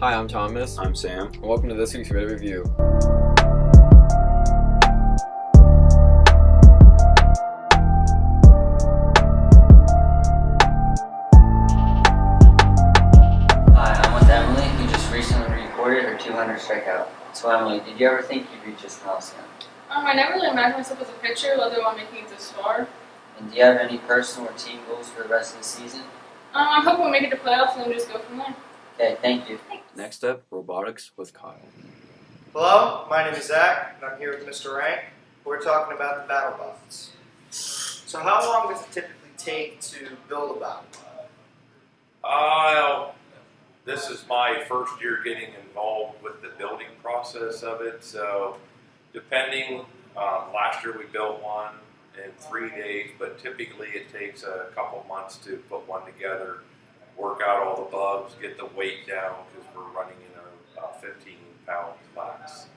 Hi, I'm Thomas. I'm Sam. And welcome to this week's Reddit Review. Hi, I'm with Emily, who just recently recorded her 200 strikeout. So Emily, did you ever think you'd reach this milestone? I never really imagined myself as a pitcher, let alone making it this far. And do you have any personal or team goals for the rest of the season? I'm hoping we'll make it to playoffs and then just go from there. Okay, thank you. Next up, robotics with Kyle. Hello, my name is Zach, and I'm here with Mr. Rank. We're talking about the BattleBots. So how long does it typically take to build a BattleBot? This is my first year getting involved with the building process of it, so depending, last year we built one in 3 days, but typically it takes a couple months to put one together, work out all the bugs, get the weight down, because we're running in a 15-pound class.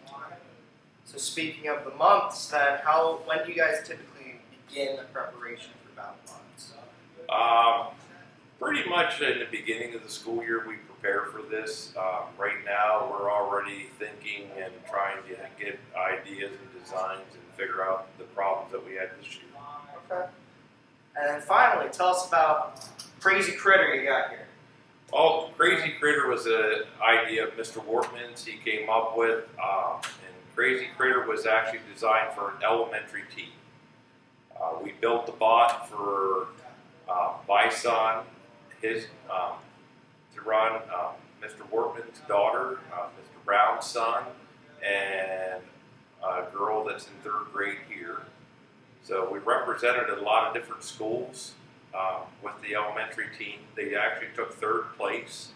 So speaking of the months, then when do you guys typically begin the preparation for BattleBots? Pretty much in the beginning of the school year we prepare for this. Right now we're already thinking and trying to get ideas and designs and figure out the problems that we had this year. Okay. And then finally, tell us about Crazy Critter you got here. Oh, Crazy Critter was an idea of Mr. Wortman's he came up with, and Crazy Critter was actually designed for an elementary team. We built the bot for my son, to run Mr. Wortman's daughter, Mr. Brown's son, and a girl that's in 3rd grade here. So we represented a lot of different schools with the elementary team. They actually took 3rd place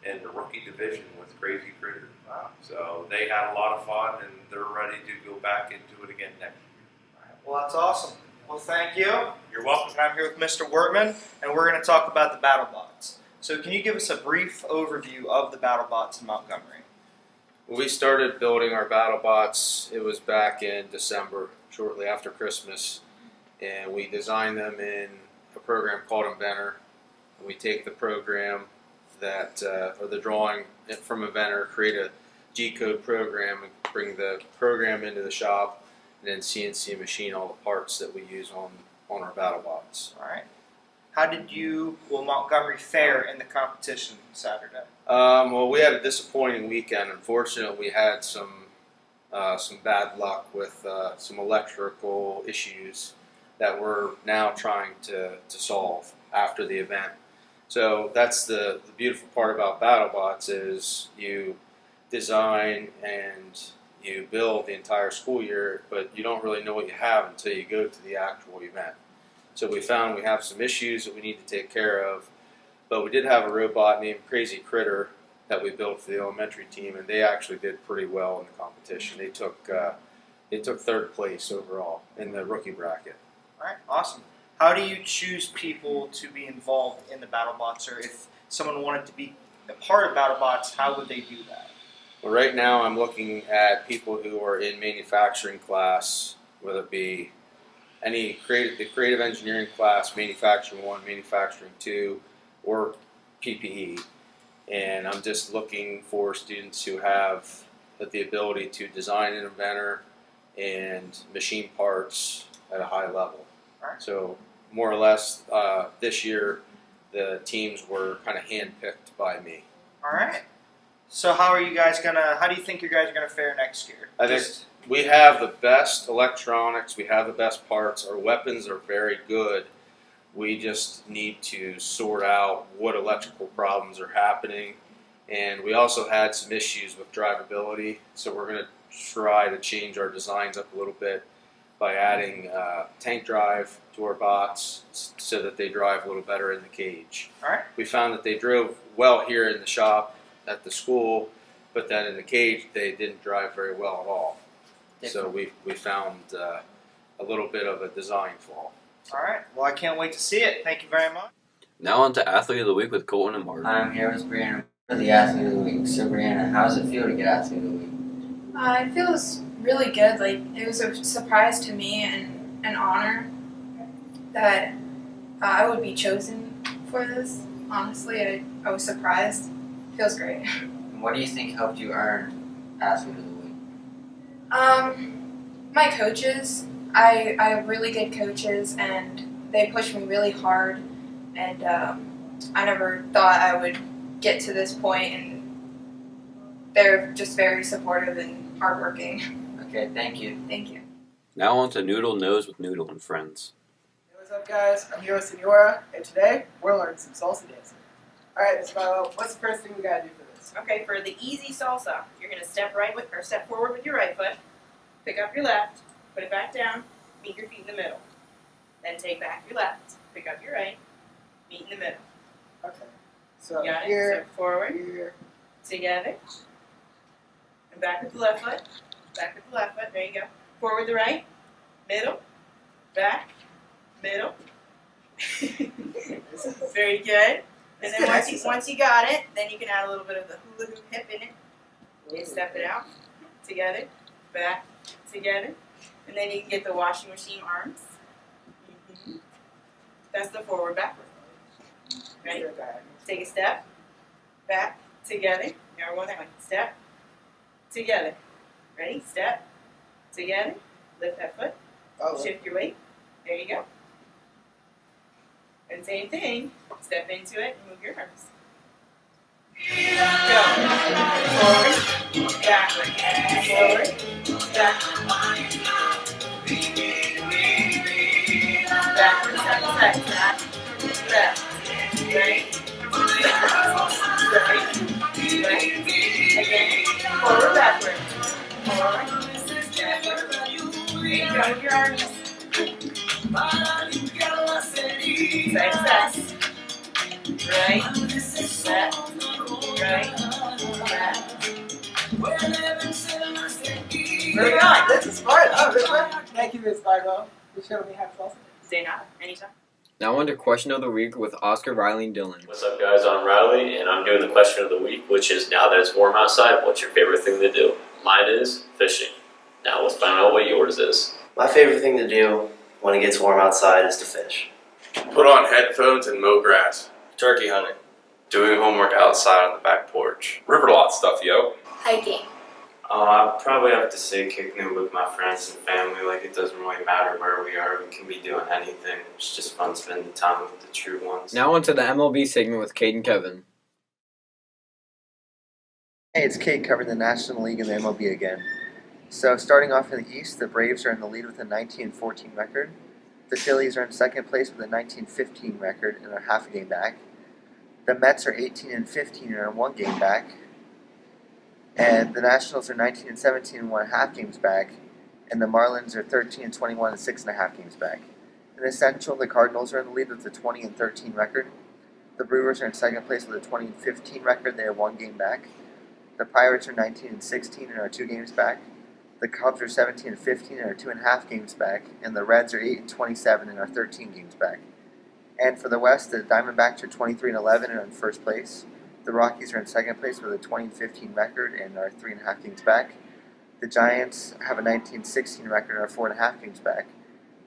in the rookie division with Crazy Critter. Wow. So they had a lot of fun, and they're ready to go back into it again next year. Well, that's awesome. Well, thank you. You're welcome. And I'm here with Mr. Wortman, and we're going to talk about the BattleBots. So can you give us a brief overview of the BattleBots in Montgomery? When we started building our BattleBots, it was back in December, shortly after Christmas, and we designed them in a program called Inventor. We take the program or the drawing from Inventor, create a G-code program, and bring the program into the shop, and then CNC machine all the parts that we use on our BattleBots. All right. How did Montgomery fare in the competition Saturday? Well, we had a disappointing weekend. Unfortunately, we had some bad luck with some electrical issues that we're now trying to solve after the event. So that's the beautiful part about BattleBots is you design and you build the entire school year, but you don't really know what you have until you go to the actual event. So we found we have some issues that we need to take care of, but we did have a robot named Crazy Critter that we built for the elementary team, and they actually did pretty well in the competition. They took 3rd place overall in the rookie bracket. All right, awesome. How do you choose people to be involved in the BattleBots, or if someone wanted to be a part of BattleBots, how would they do that? Well, right now I'm looking at people who are in manufacturing class, whether it be the creative engineering class, manufacturing 1, manufacturing 2, or PPE. And I'm just looking for students who have the ability to design an inventor and machine parts at a high level. Right. So more or less this year the teams were kind of handpicked by me. All right. So how do you think you guys are gonna fare next year? I think we have the best electronics, we have the best parts, our weapons are very good. We just need to sort out what electrical problems are happening. And we also had some issues with drivability, so we're going to try to change our designs up a little bit by adding tank drive to our bots so that they drive a little better in the cage. All right. We found that they drove well here in the shop at the school, but then in the cage they didn't drive very well at all. So we found a little bit of a design flaw. All right. Well, I can't wait to see it. Thank you very much. Now on to Athlete of the Week with Colton and Martin. I'm here with Brianna for the Athlete of the Week. So Brianna, how does it feel to get Athlete of the Week? It feels really good. It was a surprise to me and an honor that I would be chosen for this. Honestly, I was surprised. Feels great. And what do you think helped you earn Athlete of the Week? My coaches. I have really good coaches, and they push me really hard. And I never thought I would get to this point, and they're just very supportive and hardworking. Okay, thank you. Thank you. Now on to Noodle Knows with Noodle and Friends. Hey, what's up, guys? I'm Hiro Senora, and today we're learning some salsa dancing. Alright, Ms. Milo, what's the first thing we gotta do for this? Okay, for the easy salsa, you're gonna step forward with your right foot, pick up your left, put it back down, meet your feet in the middle. Then take back your left, pick up your right, meet in the middle. Okay. So Got it? here, So forward, here, together, and back with the left foot, back with the left foot, there you go. Forward the right, middle, back, middle. Very good. And It's then good once you got it, then you can add a little bit of the hula hoop hip in it. And step it out, together, back, together. And then you can get the washing machine arms. That's the forward backward. Ready? here, diagonal. Take a step, back, together. Now we're going that way. Step, together. Ready? Step, together. Lift that foot. Oh, Shift your weight. There you go. And same thing. Step into it and move your arms. Go. Forward, backward. Forward, backward. Backward, second, left. Right. Right. Again. Forward, backward. Forward, backward. There you go with your arms. Side to side. Right, left, right, left. Where are we going? This is fun. Oh, this one? Thank you, Ms. Milo, for showing me how to salsa. Say not, anytime. Now on to question of the week with Oscar, Riley, and Dylan. What's up, guys? I'm Riley, and I'm doing the question of the week, which is, now that it's warm outside, what's your favorite thing to do? Mine is fishing. Now let's find out what yours is. My favorite thing to do when it gets warm outside is to fish. Put on headphones and mow grass. Turkey hunting. Doing homework outside on the back porch. River lot stuff, yo. Hiking. I'd probably have to say kicking it with my friends and family. Like, it doesn't really matter where we are. We can be doing anything. It's just fun spending time with the true ones. Now on to the MLB segment with Kate and Kevin. Hey, it's Kate covering the National League and the MLB again. So starting off in the East, the Braves are in the lead with a 19-14 record. The Phillies are in second place with a 19-15 record and are half a game back. The Mets are 18-15 and are 1 game back. And the Nationals are 19-17 and 1.5 games back. And the Marlins are 13-21 and 6.5 games back. In the Central, the Cardinals are in the lead with a 20-13 record. The Brewers are in second place with a 20-15 record. They are 1 game back. The Pirates are 19-16 and are 2 games back. The Cubs are 17-15 and are 2.5 games back, and the Reds are 8-27 and are 13 games back. And for the West, the Diamondbacks are 23-11 and are in first place. The Rockies are in second place with a 20-15 record and are 3.5 games back. The Giants have a 19-16 record and are 4.5 games back.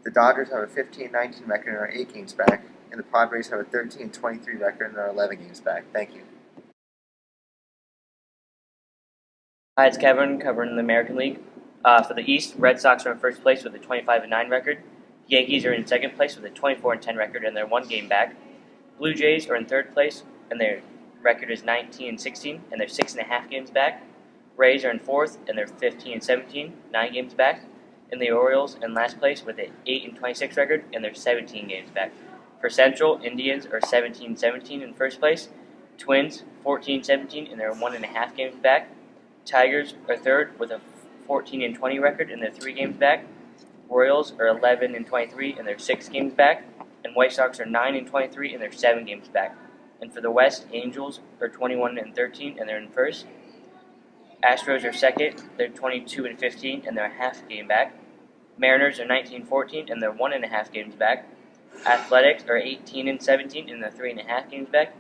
The Dodgers have a 15-19 record and are 8 games back, and the Padres have a 13-23 record and are 11 games back. Thank you. Hi, it's Kevin covering the American League. For the East, Red Sox are in first place with a 25-9 record. Yankees are in second place with a 24-10 record and they're 1 game back. Blue Jays are in third place and their record is 19-16 and they're 6.5 games back. Rays are in fourth and they're 15-17, 9 games back. And the Orioles in last place with an 8-26 record and they're 17 games back. For Central, Indians are 17-17 in first place. Twins 14-17 and they're 1.5 games back. Tigers are third with a 14-20 record and they're 3 games back. Royals are 11-23 and they're 6 games back. And White Sox are 9-23 and they're 7 games back. And for the West, Angels are 21-13 and they're in first. Astros are second, they're 22-15 and they're a half game back. Mariners are 19-14 and they're 1.5 games back. Athletics are 18-17 and they're 3.5 games back.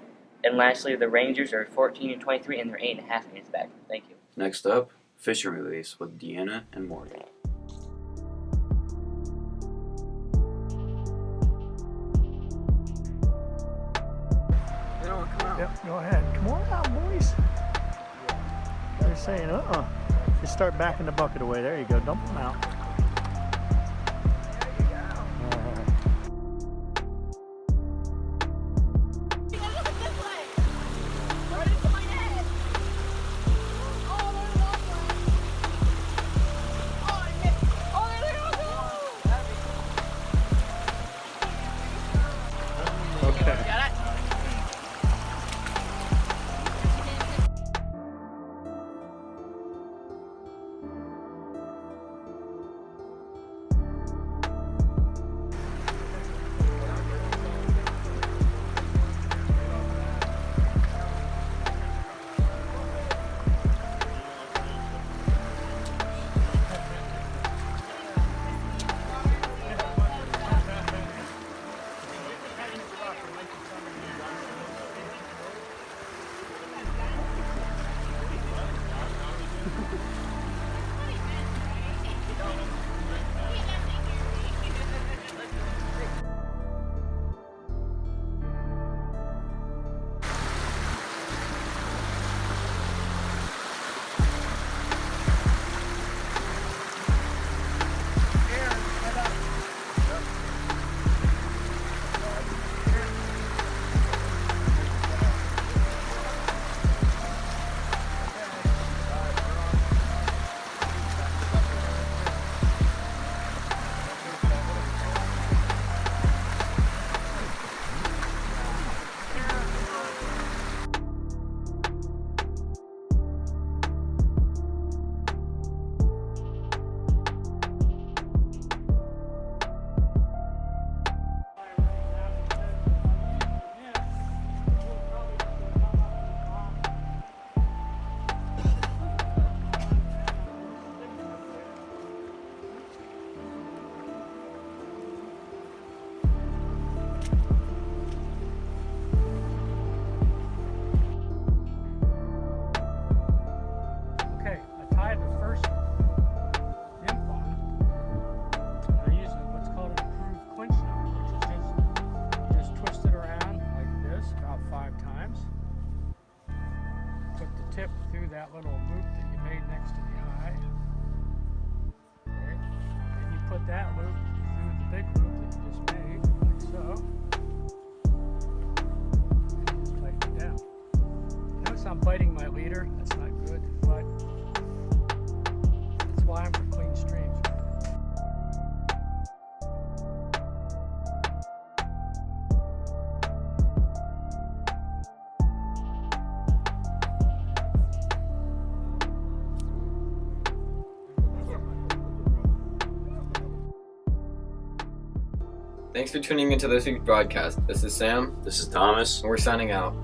And lastly, the Rangers are 14-23 and they're 8.5 games back. Thank you. Next up, Fishing Release with Deanna and Morgan. Yep, go ahead. Come on out, boys. They're saying, just start backing the bucket away. There you go. Dump them out. Okay. Tip through that little loop that you made next to the eye. Okay. Then you put that loop through the big loop that you just made, like so. And you just tighten it down. Notice I'm biting my leader. That's not good, but that's why I'm for clean streams. Thanks for tuning into this week's broadcast. This is Sam. This is Thomas. And we're signing out.